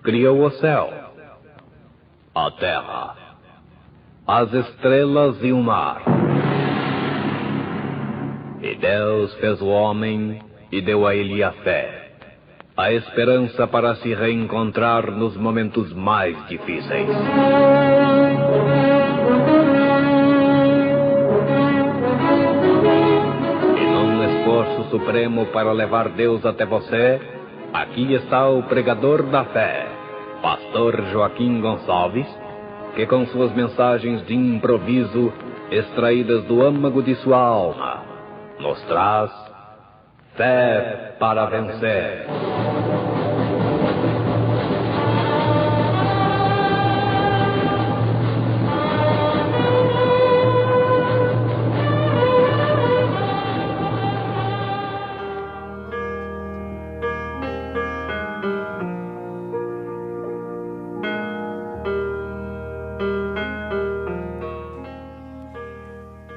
criou o céu, a terra, as estrelas e o mar. E Deus fez o homem e deu a ele a fé, a esperança para se reencontrar nos momentos mais difíceis. E num esforço supremo para levar Deus até você, aqui está o pregador da fé, Pastor Joaquim Gonçalves, que com suas mensagens de improviso, extraídas do âmago de sua alma, nos traz fé para vencer.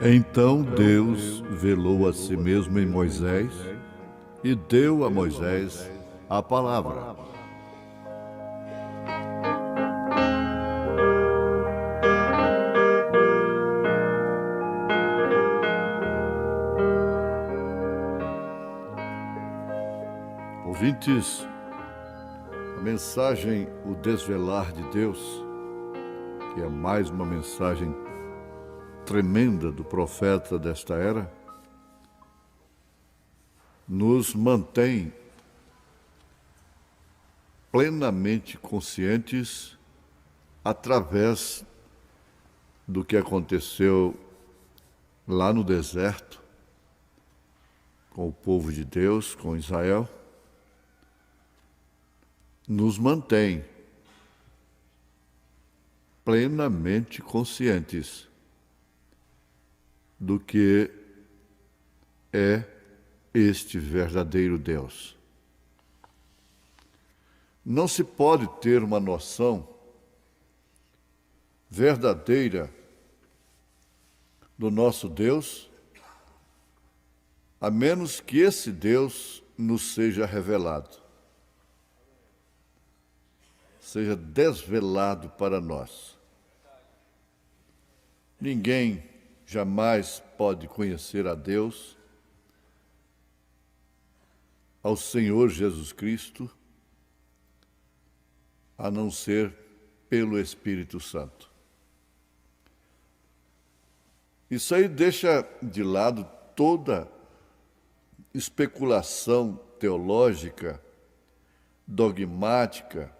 Então Deus velou a si mesmo em Moisés e deu a Moisés a palavra. Ouvintes, a mensagem O Desvelar de Deus, que é mais uma mensagem tremenda do profeta desta era, nos mantém plenamente conscientes através do que aconteceu lá no deserto com o povo de Deus, com Israel, nos mantém plenamente conscientes do que é este verdadeiro Deus. Não se pode ter uma noção verdadeira do nosso Deus, a menos que esse Deus nos seja revelado, seja desvelado para nós. Ninguém jamais pode conhecer a Deus, ao Senhor Jesus Cristo, a não ser pelo Espírito Santo. Isso aí deixa de lado toda especulação teológica, dogmática,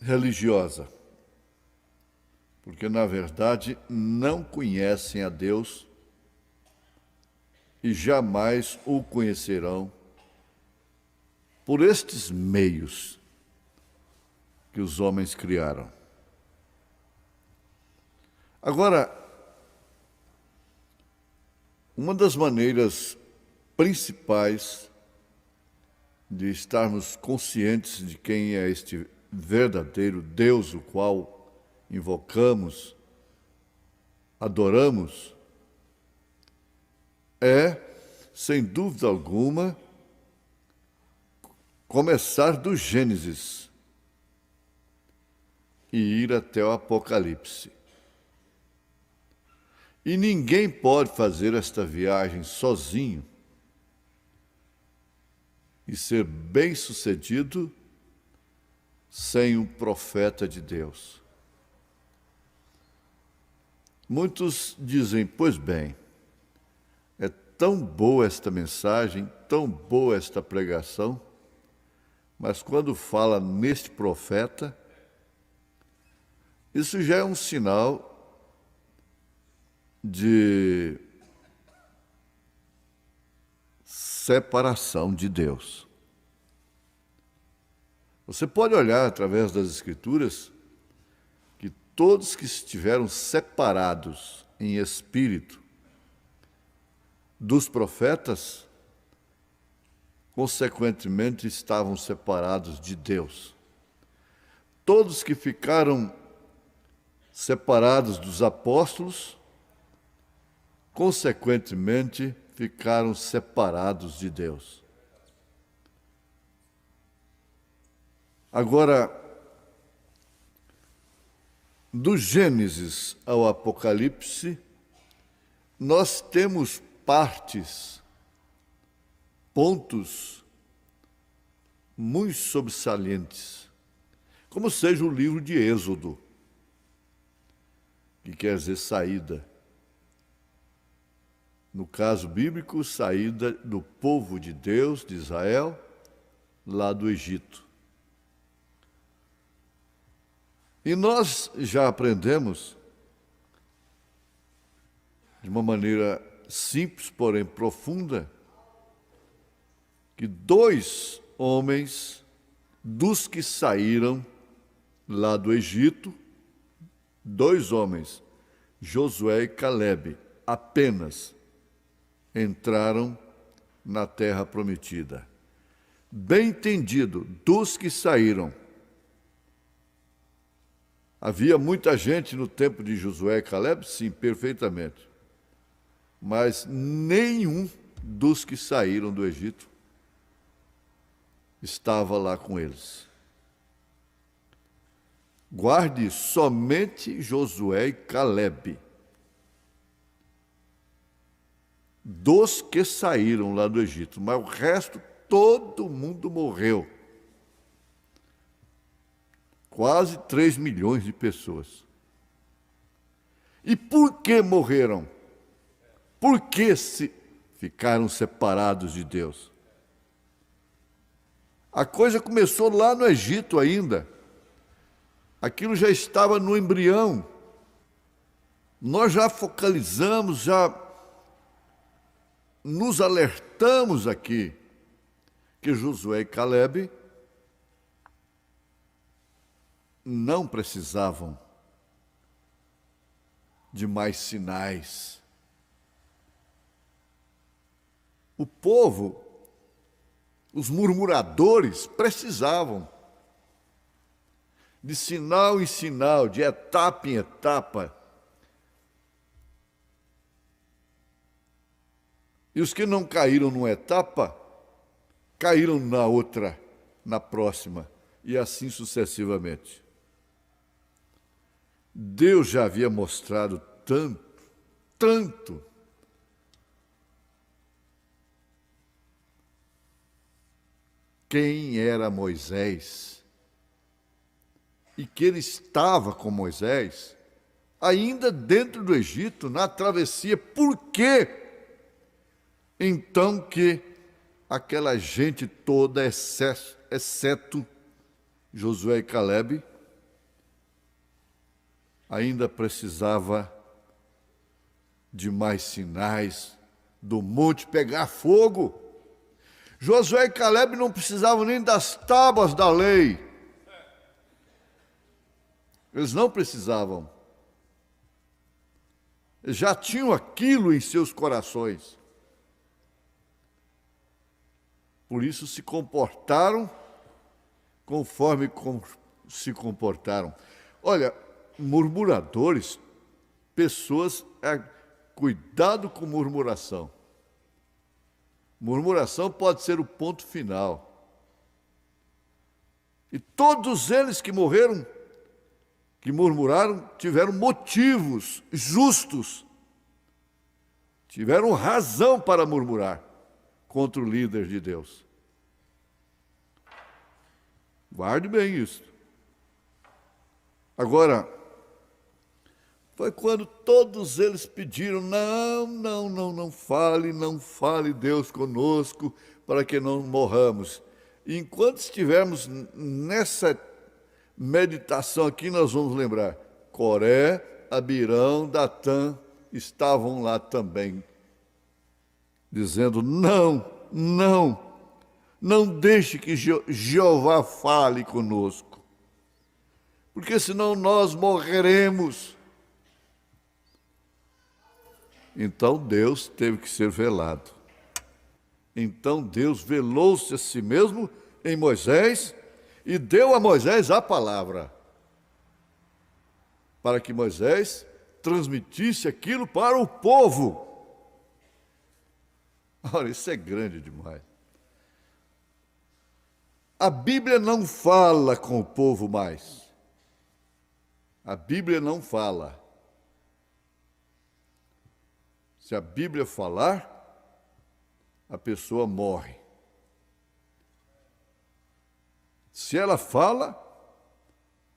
religiosa, porque, na verdade, não conhecem a Deus e jamais o conhecerão por estes meios que os homens criaram. Agora, uma das maneiras principais de estarmos conscientes de quem é este verdadeiro Deus, o qual invocamos, adoramos, é, sem dúvida alguma, começar do Gênesis e ir até o Apocalipse. E ninguém pode fazer esta viagem sozinho e ser bem-sucedido sem um profeta de Deus. Muitos dizem, pois bem, é tão boa esta mensagem, tão boa esta pregação, mas quando fala neste profeta, isso já é um sinal de separação de Deus. Você pode olhar através das Escrituras que todos que estiveram separados em espírito dos profetas, consequentemente estavam separados de Deus. Todos que ficaram separados dos apóstolos, consequentemente ficaram separados de Deus. Agora, do Gênesis ao Apocalipse, nós temos partes, pontos muito sobressalentes, como seja o livro de Êxodo, que quer dizer saída. No caso bíblico, saída do povo de Deus, de Israel, lá do Egito. E nós já aprendemos, de uma maneira simples, porém profunda, que 2 homens dos que saíram lá do Egito, 2 homens, Josué e Calebe, apenas entraram na terra prometida. Bem entendido, dos que saíram. Havia muita gente no tempo de Josué e Calebe? Sim, perfeitamente. Mas nenhum dos que saíram do Egito estava lá com eles. Guarde somente Josué e Calebe. Dos que saíram lá do Egito, mas o resto, todo mundo morreu. Quase 3 milhões de pessoas. E por que morreram? Por que ficaram separados de Deus? A coisa começou lá no Egito ainda. Aquilo já estava no embrião. Nós já focalizamos, já nos alertamos aqui que Josué e Calebe não precisavam de mais sinais. O povo, os murmuradores, precisavam de sinal em sinal, de etapa em etapa. E os que não caíram numa etapa, caíram na outra, na próxima, e assim sucessivamente. Deus já havia mostrado tanto, quem era Moisés, e que ele estava com Moisés, ainda dentro do Egito, na travessia. Por quê? Então que aquela gente toda, exceto Josué e Calebe, ainda precisava de mais sinais, do monte pegar fogo. Josué e Calebe não precisavam nem das tábuas da lei. Eles não precisavam. Eles já tinham aquilo em seus corações. Por isso se comportaram conforme se comportaram. Olha, murmuradores, pessoas, cuidado com murmuração. Murmuração pode ser o ponto final. E todos eles que morreram, que murmuraram, tiveram motivos justos, tiveram razão para murmurar contra o líder de Deus. Guarde bem isso. Agora, foi quando todos eles pediram: não fale Deus conosco, para que não morramos. E enquanto estivermos nessa meditação aqui, nós vamos lembrar: Coré, Abirão, Datã estavam lá também, dizendo: não deixe que Jeová fale conosco, porque senão nós morreremos. Então Deus teve que ser velado. Então Deus velou-se a si mesmo em Moisés e deu a Moisés a palavra, para que Moisés transmitisse aquilo para o povo. Olha, isso é grande demais. A Bíblia não fala com o povo mais. A Bíblia não fala. Se a Bíblia falar, a pessoa morre. Se ela fala,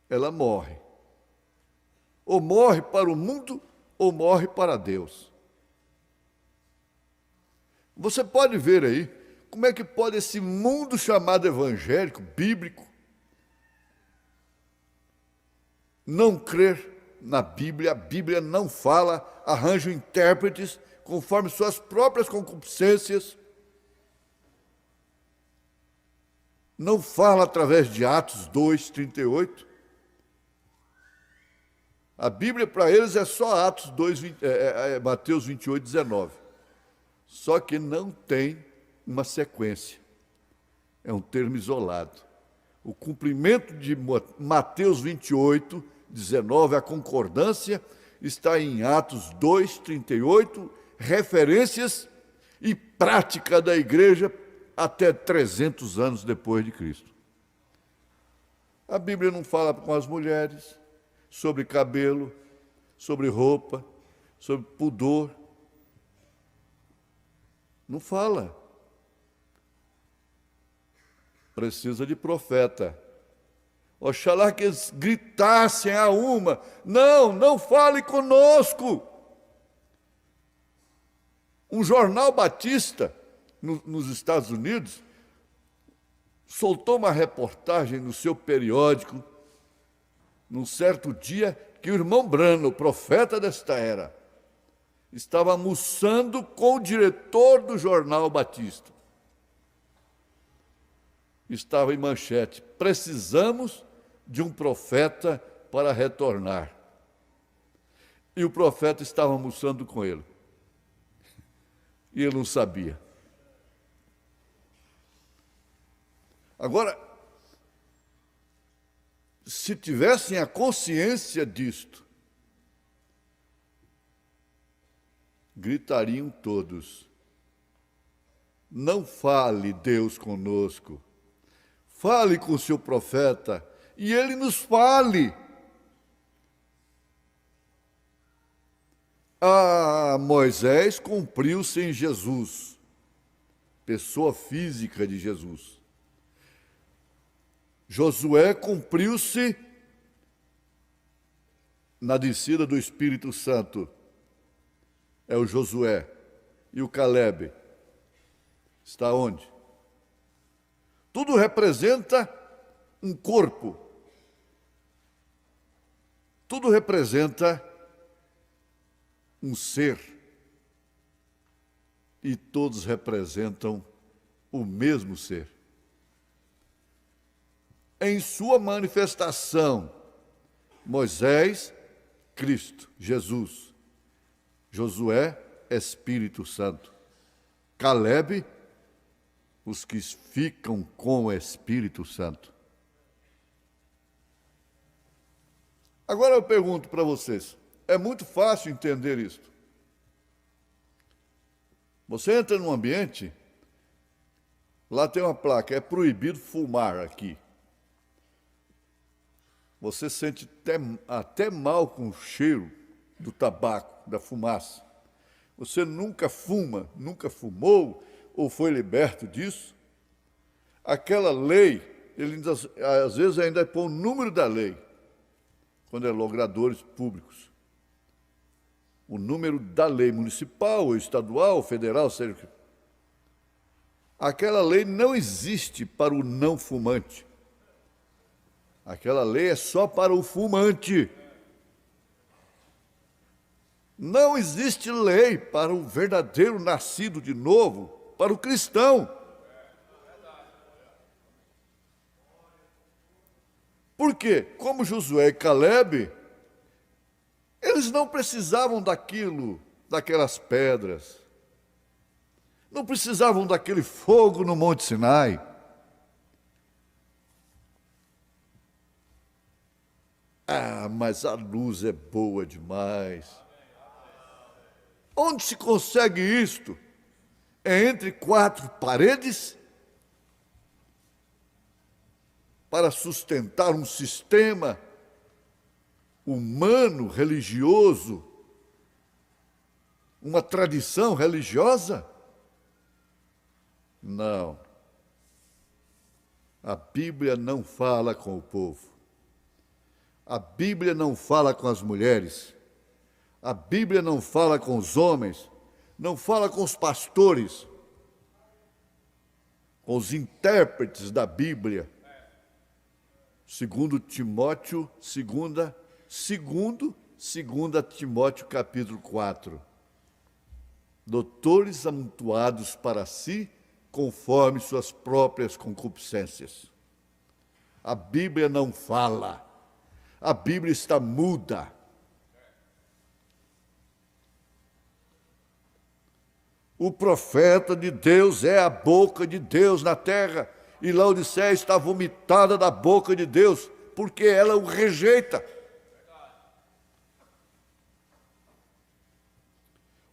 ela morre. Ou morre para o mundo, ou morre para Deus. Você pode ver aí como é que pode esse mundo chamado evangélico, bíblico, não crer na Bíblia. A Bíblia não fala, arranjam intérpretes conforme suas próprias concupiscências. Não fala através de Atos 2:38. A Bíblia para eles é só Atos 2, Mateus 28:19. Só que não tem uma sequência. É um termo isolado. O cumprimento de Mateus 28:19, a concordância, está em Atos 2:38, referências e prática da igreja até 300 anos depois de Cristo. A Bíblia não fala com as mulheres sobre cabelo, sobre roupa, sobre pudor. Não fala. Precisa de profeta. Oxalá que eles gritassem a uma: não fale conosco. Um jornal batista nos Estados Unidos soltou uma reportagem no seu periódico, num certo dia, que o irmão Branham, o profeta desta era, estava almoçando com o diretor do jornal batista. Estava em manchete: precisamos de um profeta para retornar. E o profeta estava almoçando com ele. E ele não sabia. Agora, se tivessem a consciência disto, gritariam todos: não fale Deus conosco, fale com o seu profeta, e ele nos fale. Moisés cumpriu-se em Jesus, pessoa física de Jesus. Josué cumpriu-se na descida do Espírito Santo. É o Josué. E o Calebe está onde? Tudo representa um corpo. Tudo representa um ser. E todos representam o mesmo ser. Em sua manifestação, Moisés, Cristo, Jesus. Josué, Espírito Santo. Calebe, os que ficam com o Espírito Santo. Agora eu pergunto para vocês, é muito fácil entender isto. Você entra num ambiente, lá tem uma placa: é proibido fumar aqui. Você sente até mal com o cheiro do tabaco, da fumaça. Você nunca fuma, nunca fumou ou foi liberto disso. Aquela lei, ele às vezes ainda põe o número da lei, quando é logradores públicos. O número da lei municipal, ou estadual, ou federal, seja. Aquela lei não existe para o não fumante. Aquela lei é só para o fumante. Não existe lei para o verdadeiro nascido de novo, para o cristão. Por quê? Como Josué e Calebe, eles não precisavam daquelas pedras. Não precisavam daquele fogo no Monte Sinai. Mas a luz é boa demais. Onde se consegue isto? É entre quatro paredes? para sustentar um sistema humano, religioso, uma tradição religiosa? Não. A Bíblia não fala com o povo. A Bíblia não fala com as mulheres. A Bíblia não fala com os homens. Não fala com os pastores. Com os intérpretes da Bíblia. Segundo Timóteo, segunda Timóteo capítulo 4. Doutores amontoados para si, conforme suas próprias concupiscências. A Bíblia não fala. A Bíblia está muda. O profeta de Deus é a boca de Deus na terra. E Laodiceia está vomitada da boca de Deus, porque ela o rejeita.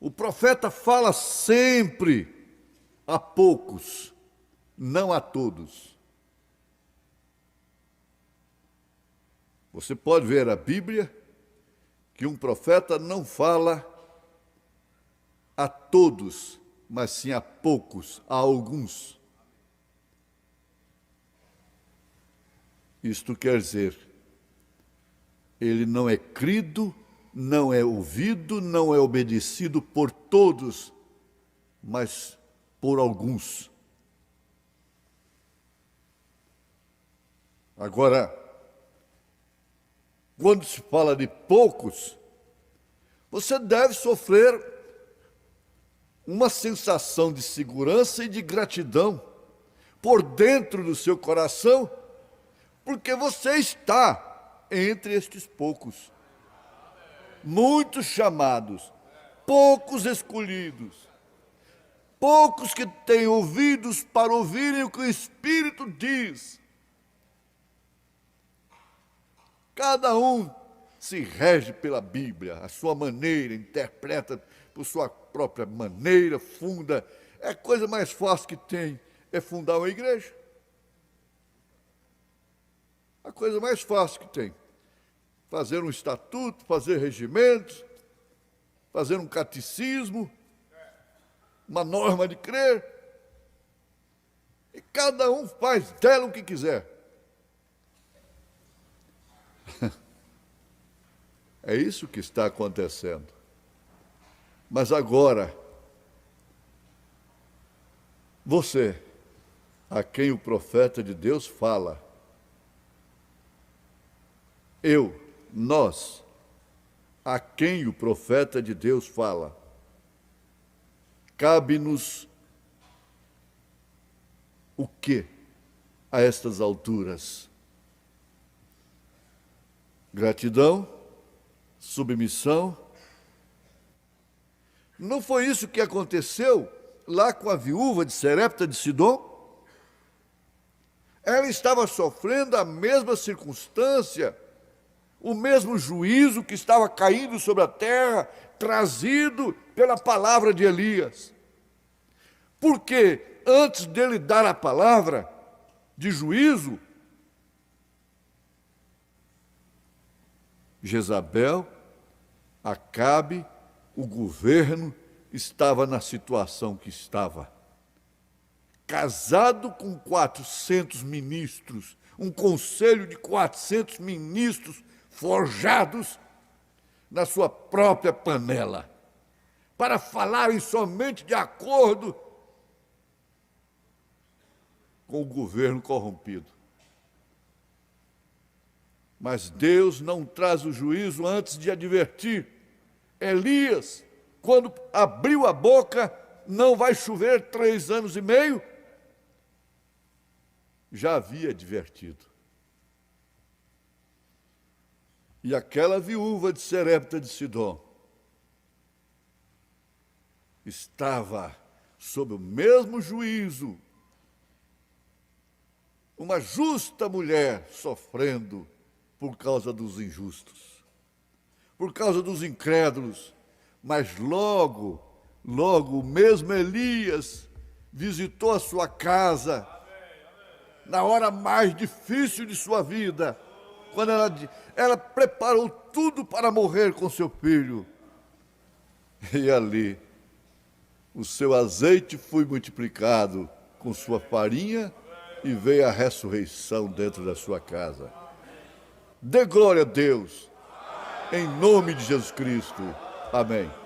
O profeta fala sempre a poucos, não a todos. Você pode ver a Bíblia que um profeta não fala a todos, mas sim a poucos, a alguns. Isto quer dizer, ele não é crido, não é ouvido, não é obedecido por todos, mas por alguns. Agora, quando se fala de poucos, você deve sofrer uma sensação de segurança e de gratidão por dentro do seu coração, porque você está entre estes poucos. Muitos chamados, poucos escolhidos, poucos que têm ouvidos para ouvirem o que o Espírito diz. Cada um se rege pela Bíblia, a sua maneira, interpreta por sua própria maneira, funda. É a coisa mais fácil que tem, é fundar uma igreja. A coisa mais fácil que tem. Fazer um estatuto, fazer regimentos, fazer um catecismo, uma norma de crer. E cada um faz dela o que quiser. É isso que está acontecendo. Mas agora, você, a quem o profeta de Deus fala, nós, a quem o profeta de Deus fala, cabe-nos o quê a estas alturas? Gratidão, submissão. Não foi isso que aconteceu lá com a viúva de Serepta de Sidom? Ela estava sofrendo a mesma circunstância, o mesmo juízo que estava caindo sobre a terra, trazido pela palavra de Elias. Porque antes dele dar a palavra de juízo, Jezabel, Acabe, o governo estava na situação que estava. Casado com 400 ministros, um conselho de 400 ministros forjados na sua própria panela, para falarem somente de acordo com o governo corrompido. Mas Deus não traz o juízo antes de advertir. Elias, quando abriu a boca, não vai chover 3 anos e meio, já havia advertido. E aquela viúva de Serepta de Sidom estava sob o mesmo juízo, uma justa mulher sofrendo por causa dos injustos, por causa dos incrédulos, mas logo o mesmo Elias visitou a sua casa na hora mais difícil de sua vida, quando ela preparou tudo para morrer com seu filho. E ali, o seu azeite foi multiplicado com sua farinha e veio a ressurreição dentro da sua casa. Dê glória a Deus, em nome de Jesus Cristo. Amém.